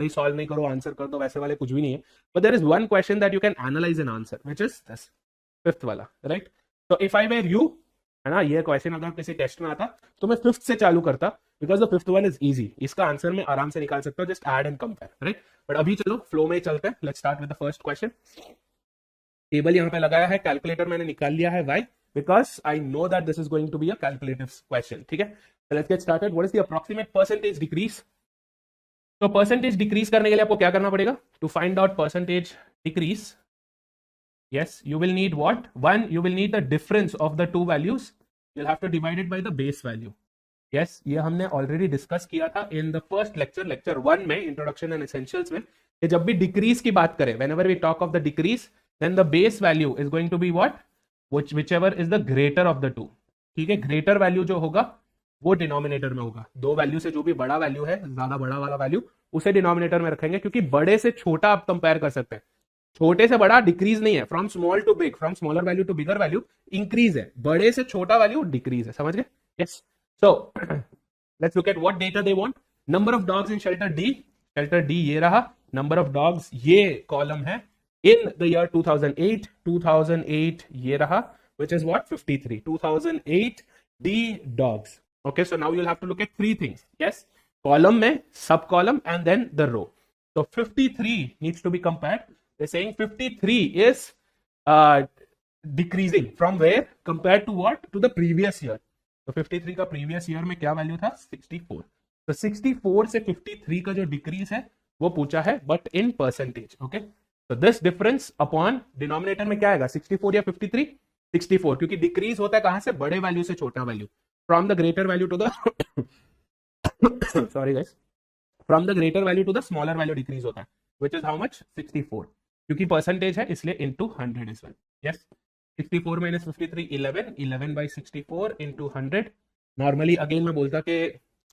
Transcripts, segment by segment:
भाई सॉल्व नहीं करो आंसर कर दो, वैसे वाले कुछ भी नहीं है. But there is one question that you can analyse an answer which is this fifth वाला, राइट. तो इफ आई वेर यू, है ना, ये क्वेश्चन अगर किसी टेस्ट में आता तो मैं फिफ्थ से चालू करता, because the fifth one is easy. इसका आंसर मैं आराम से निकाल सकता हूँ, just add and compare, right. बट अभी चलो फ्लो में चलते हैं. Let's start with the first question. Table यहाँ पे लगाया है, कैलकुलेटर मैंने निकाल लिया है. Why? Because I know that this is going to be a calculative question. ठीक है, let's get started. What is the approximate percentage decrease? तो परसेंटेज डिक्रीज करने के लिए आपको क्या करना पड़ेगा? To find out percentage decrease, yes, you will need what? One, you will need the difference of the two values. You'll have to divide it by the base value. Yes, ये हमने already discuss किया था in the first lecture, lecture 1 में, introduction and essentials में, कि जब भी decrease की बात करें, whenever we talk of the decrease, then the base value is going to be what? Whichever is the greater of the two. ठीक है, ग्रेटर वैल्यू जो होगा वो डिनोमिनेटर में होगा. दो वैल्यू से जो भी बड़ा वैल्यू है, ज्यादा बड़ा वाला वैल्यू, उसे डिनोमिनेटर में रखेंगे, क्योंकि बड़े से छोटा आप कंपेयर कर सकते हैं. छोटे से बड़ा डिक्रीज नहीं है. From small to big, from smaller value to bigger value increase है. बड़े से छोटा वैल्यू डिक्रीज है. समझ गए? Yes. So let's look at what data they want. Number of dogs in shelter D. Shelter D ये रहा. नंबर ऑफ डॉग्स ये कॉलम है. इन द ईयर 2008, 2008 ये रहा, which is what? 53. 2008 D dogs. Okay, so now you'll have to look at three things. Yes, column में, sub column, and then the row. So 53 needs to be compared. They're saying 53 is decreasing from where compared to what? To the previous year. So 53 का previous year में क्या value था? 64. तो 64 से 53 का जो decrease है वो पूछा है, बट इन परसेंटेज. ओके, तो दिस डिफरेंस अपॉन डिनोमिनेटर में क्या आएगा? 64 या 53? 64, क्योंकि डिक्रीज होता है कहां से? बड़े वैल्यू से छोटा value. From the greater value to the sorry guys, from the greater value to the smaller value decrease होता है, विच इज हाउ मच? 64. क्योंकि परसेंटेज है इसलिए into 100 is well. Yes, 64 minus 53 11, 11 by 64 into 100. Normally again मैं बोलता कि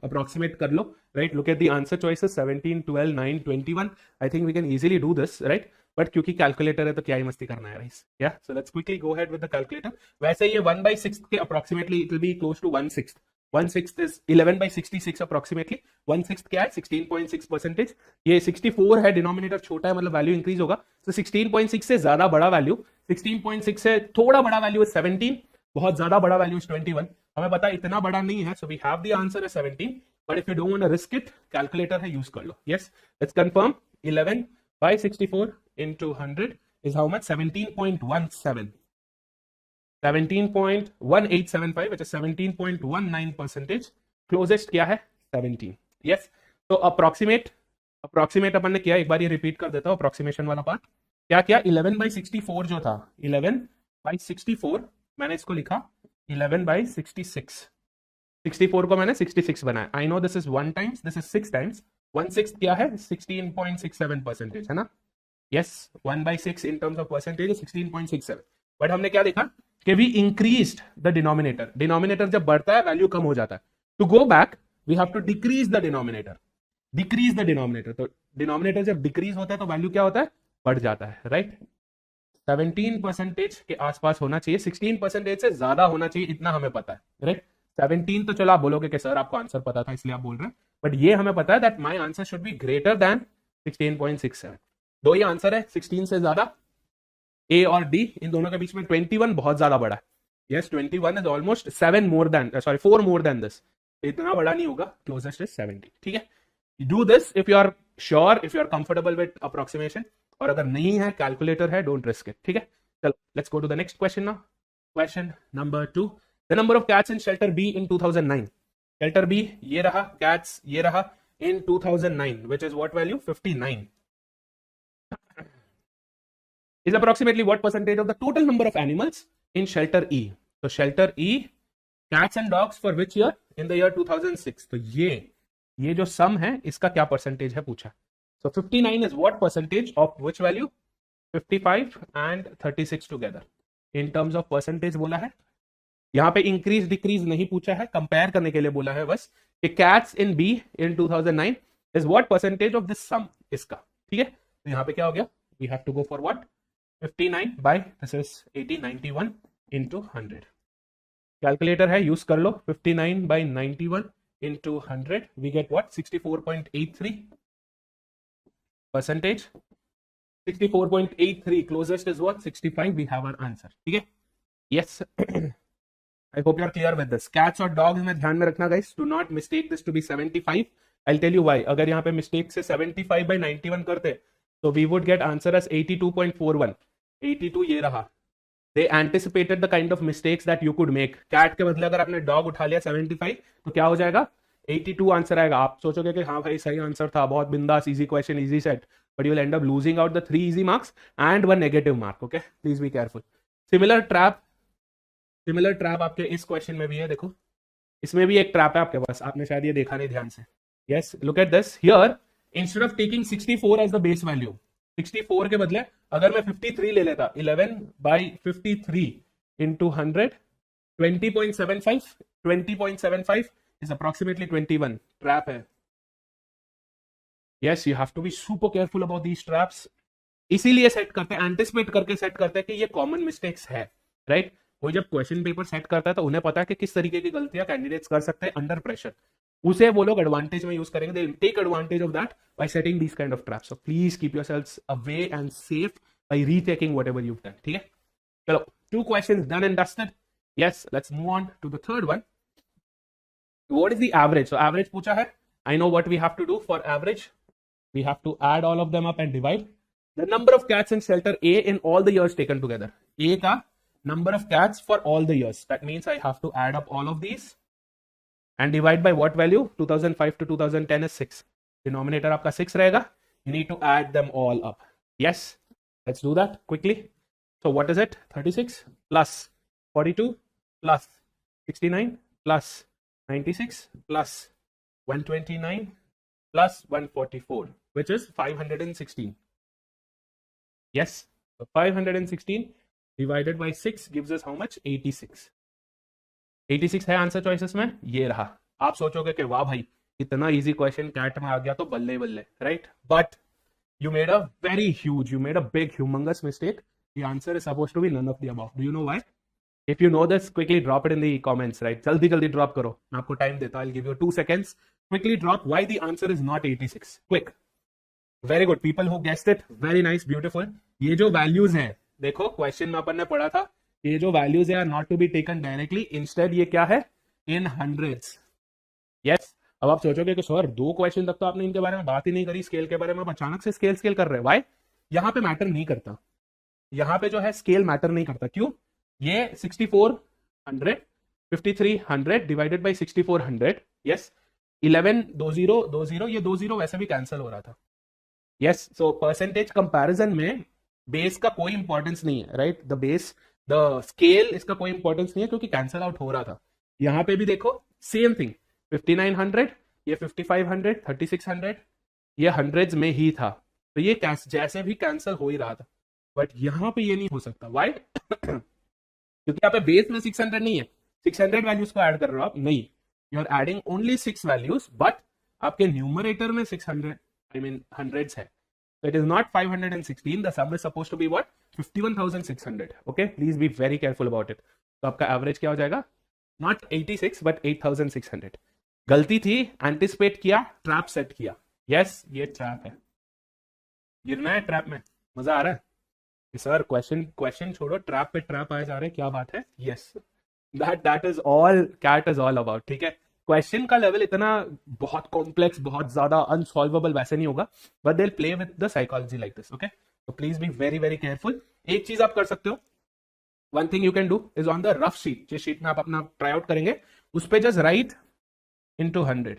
approximate कर लो, right. Look at the answer choices 17, 12, 9, 21. I think we can easily do this, right. But क्योंकि कैलकुलेटर है तो क्या ही मस्ती करना है गाइस. या so let's quickly go ahead with the calculator. वैसे ये 1/6 के approximately it will be close to 1/6. 1/6 is 11/66 approximately. 1/6 क्या है? 16.6%. ये 64 है, डिनोमिनेटर छोटा है, मतलब वैल्यू इंक्रीज होगा. तो 16.6 से ज्यादा बड़ा वैल्यू, 16.6 से थोड़ा बड़ा वैल्यू है 17, बहुत ज्यादा बड़ा वैल्यू है 21. हमें पता है इतना बड़ा नहीं है, so we have the answer है 17. But if you don't want to risk it, calculator है, यूज कर लो. Yes, let's confirm. 11 by 64 into 100 is how much? 17.17. 17.1875, which is 17.19%. Closest क्या है? 17. Yes. तो अप्रोक्सीमेट अपन ने किया, एक बार ये रिपीट कर देता हूं अप्रोक्सीमेशन वाला पार्ट. क्या किया? 11/64 जो था, 11/64 मैंने इसको लिखा 11/66. 64 को मैंने 66 बनाया. I know this is 1 times, this is 6 times. 1/6 क्या है? 16.67% है ना. Yes, 1/6 in terms of percentage 16.67. But हमने क्या देखा कि we increased the denominator. Denominator जब बढ़ता है वैल्यू कम हो जाता है. To go back we have to decrease the denominator. Decrease the denominator. तो डिनोमिनेटर जब डिक्रीज होता है तो वैल्यू क्या होता है? बढ़ जाता है, राइट. 17% के आसपास होना चाहिए, 16% से ज्यादा होना चाहिए, इतना हमें पता है, राइट. 17 तो चलो आप बोलोगे कि सर आपको आंसर पता था इसलिए आप बोल रहे हैं, बट ये हमें पता है that my answer should be greater than 16.67. दो ही आंसर है, 16 से ज्यादा. ए और डी, इन दोनों के बीच में 21 बहुत ज्यादा बड़ा है. Yes, 21 is almost 7 more than, sorry 4 more than this. इतना बड़ा नहीं होगा. Closest is 70. ठीक है, do this if you are sure, if you are comfortable with approximation. और अगर नहीं है, कैलकुलेटर है, डोंट रिस्क इट. ठीक है, चलो let's go to the next question now. Question number 2. The number of cats in shelter B in 2009. Shelter B ये रहा, cats ये रहा in 2009, which is what value? 59. Is approximately what percentage of the total number of animals in shelter E? So shelter E, cats and dogs for which year? In the year 2006. तो ये जो sum है इसका क्या percentage है पूछा. So 59 is what percentage of which value? 55 and 36 together. In terms of percentage बोला है. यहां पे इंक्रीज डिक्रीज नहीं पूछा है, कंपेयर करने के लिए बोला है बस कि cats in B in 2009 is what percentage of this sum इसका. ठीक है, तो यहां पे क्या हो गया? We have to go for what? 59 by this is 8091 into 100. Calculator है, यूज कर लो. 59 by 91 into 100 we get what? 64.83. percentage 64.83, closest is what 65. We have our answer. ठीक है, yes. I hope you are clear with this. Cats और dogs में ध्यान में रखना guys, do not mistake this to be 75. I'll tell you why. अगर यहाँ पे mistake से 75 by 91 करते तो we would get answer as 82.41. 82 ये रहा. They anticipated the kind of mistakes that you could make. Cat के बदले अगर आपने dog उठा लिया 75 तो क्या हो जाएगा, 82 आंसर आएगा. आप सोचोगे कि हाँ भाई सही आंसर था, बहुत बिंदास, easy question, easy set, but you will end up losing out the 3 easy marks and 1 negative mark. Okay, please be careful. Similar trap आपके इस क्वेश्चन में भी है. देखो इसमें भी एक ट्रैप है आपके पास, आपने शायद ये देखा नहीं ध्यान से. Yes, look at this here. Instead of taking 64 as the base value, 64 के बदले अगर मैं 53 ले लेता, 11 by 53 into 100, 20.75. 20.75 is approximately 21. Trap है. Yes, you have to be super careful about these traps. इसीलिए सेट करते हैं, एंटिसिपेट करके सेट करते हैं कि ये कॉमन मिस्टेक्स है, राइट? कोई जब क्वेश्चन पेपर सेट करता है तो उन्हें पता है कि किस तरीके की गलतियां कैंडिडेट्स कर सकते हैं अंडर प्रेशर. उसे वो लोग एडवांटेज में यूज करेंगे. They take advantage of that by setting these kind of traps. So please keep yourselves away and safe by retaking whatever you have done. ठीक है, चलो 2 questions done and dusted. Yes, let's move on to the third one. What is the average? So average पूछा है. I know what we have to do for average. We have to add all of them up and divide the number of cats in shelter A in all the years taken together. A का number of cats for all the years. That means I have to add up all of these and divide by what value? 2005 to 2010 is 6. Denominator आपका 6 रहेगा. You need to add them all up. Yes, let's do that quickly. So what is it? 36 plus 42 plus 69 plus 96 plus 129 plus 144, which is 516. Yes, so 516 divided by 6 gives us how much? 86. 86 है answer choices में, ये रहा. आप सोचोगे कि वाह भाई इतना इजी क्वेश्चन कैट में आ गया तो बल्ले बल्ले, right? But you made a very huge, you made a big humongous mistake. The answer is supposed to be none of the above. Do you know why? If you know this, quickly drop it in the comments, right? जल्दी जल्दी drop करो, मैं आपको time देता हूं. I'll give you 2 seconds. Quickly drop why the answer is not 86. Quick. Very good. People who guessed it, very nice, beautiful. ये जो values हैं, देखो क्वेश्चन में अपन ने पढ़ा था, ये जो values है are not to be taken directly. Instead ये क्या है? In hundreds. Yes. अब आप सोचोगे कि सर 2 क्वेश्चन तक तो आपने इनके बारे में बात ही नहीं करी, स्केल के बारे में. अचानक से स्केल कर रहे हैं. Why? यहाँ पे मैटर नहीं करता. यहाँ पे जो है स्केल मैटर नहीं करता. क्यों? ये 6400 5300 डिवाइडेड बाई 6400. यस, 112020, ये 20 वैसे भी कैंसिल हो रहा था. यस, सो परसेंटेज कंपैरिजन में बेस का कोई इंपॉर्टेंस नहीं है, right? The base, the scale, इसका कोई इंपॉर्टेंस नहीं है क्योंकि कैंसिल आउट हो रहा था. यहाँ पे भी देखो सेम थिंग, 5900, ये 5500, 3600, ये हंड्रेड्स में ही था. तो ये जैसे भी कैंसिल हो ही रहा था. बट यहाँ पे ये नहीं हो सकता. वाई? क्योंकि यहाँ पे बेस में 600 नहीं है. 600 वैल्यूज को ऐड कर रहे हो आप? नहीं. You are adding only 6 values, but आपके न्यूमरेटर में 600, I mean hundreds है. So it is not 516. The sum is supposed to be what? 51,600. Okay, please be very careful about it. तो आपका एवरेज क्या हो जाएगा? Not 86 but 8,600. गलती थी, एंटिसिपेट किया, ट्रैप सेट किया. यस, ये ट्रैप है. गिरना है ट्रैप में. मजा आ रहा है सर? क्वेश्चन छोड़ो, ट्रैप पे ट्रैप आए जा रहे हैं. क्या बात है? Yes, that is all CAT is all about. ठीक है, क्वेश्चन का लेवल इतना बहुत कॉम्प्लेक्स, बहुत ज्यादा अनसॉल्वेबल वैसे नहीं होगा, but they will play with the psychology like this. Okay, तो please be very very careful. एक चीज आप कर सकते हो, one thing you can do is on the rough sheet, जिस शीट में आप अपना ट्राई आउट करेंगे, उस पे जस्ट राइट इनटू 100.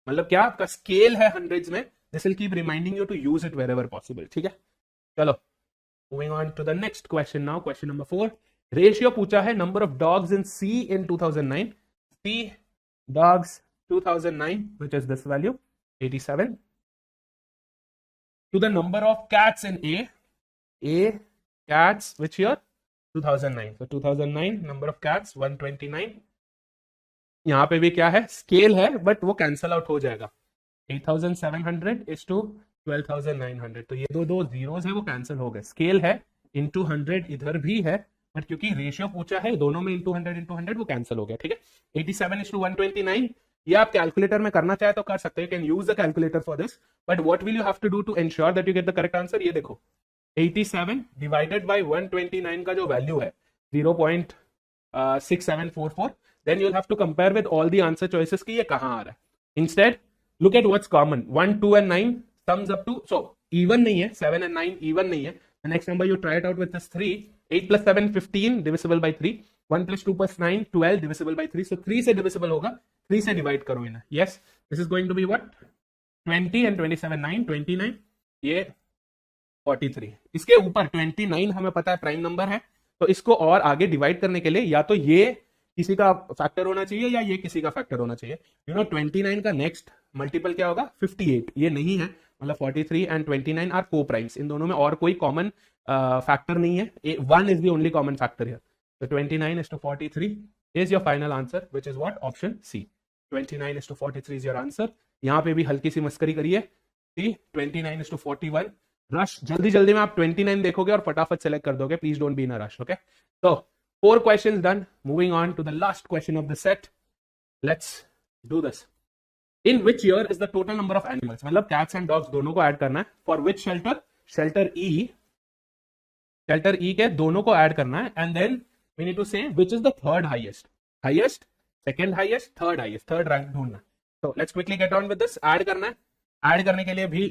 मतलब क्या, आपका स्केल है हंड्रेड्स में. This will keep reminding you to use it wherever possible. ठीक है, चलो moving on to the next question now. Question number 4. Ratio पूछा है number of dogs in C in 2009. C dogs 2009, which is this value 87, to the number of cats in A cats which year? 2009. So 2009 number of cats 129. यहाँ पे भी क्या है? Scale है, but वो cancel out हो जाएगा. 8,700 is to 12,900. तो ये दो जीरोस है वो कैंसिल हो गए. स्केल है इंटू 100 इधर भी है, बट क्योंकि रेशियो पूछा है दोनों में इंटू 100 वो कैंसिल हो गया. ठीक है, 87 is to 129. ये आप कैलकुलेटर में करना चाहे तो कर सकते हैं, can use the calculator for this, but what will you have to do to ensure that you get the correct answer? ये देखो 87 डिवाइडेड बाय 129 का जो वैल्यू है 0.6744, then you'll have to compare with all the answer choices कि ये कहाँ आ रहा है. Instead, look at what's common. 1, 2 and 9 sums up to, so even नहीं है, 7 and 9 even नहीं है. The next number you try it out with is 3. 8 plus 7 15 divisible by 3. 1 plus 2 plus 9 12 divisible by 3. So 3 से divisible होगा, 3 से divide करो इन्हें. Yes, this is going to be what? 20 and 27 9 29. ये 43. इसके ऊपर 29 हमें पता है प्राइम नंबर है, तो इसको और आगे डिवाइड करने के लिए या तो ये किसी का फैक्टर होना चाहिए या ये किसी का फैक्टर होना चाहिए. 29 का नेक्स्ट मल्टीपल क्या होगा? 58. ये नहीं है, मतलब 43 एंड 29 आर को प्राइम्स. इन दोनों में और कोई कॉमन फैक्टर नहीं है. 1 is the only common factor here. So 29:43 is your final answer, which is what? Option C. 29:43 is your answer. यहाँ पे भी हल्की सी मस्करी करिए. See, 29:41. रश, जल्दी जल्दी में आप 29 देखोगे और फटाफट सेलेक्ट कर दोगे. Please don't be in a rush. Okay, so 4 questions done. Moving on to the last question of the set. Let's do this. In which year is the total number of animals? मतलब cats and dogs दोनों को add करना है. For which shelter? Shelter E. Shelter E के दोनों को add करना है. And then we need to say which is the third highest. Highest, second highest, third highest. Third rank ढूंढना. So let's quickly get on with this. Add करना है. Add करने के लिए भी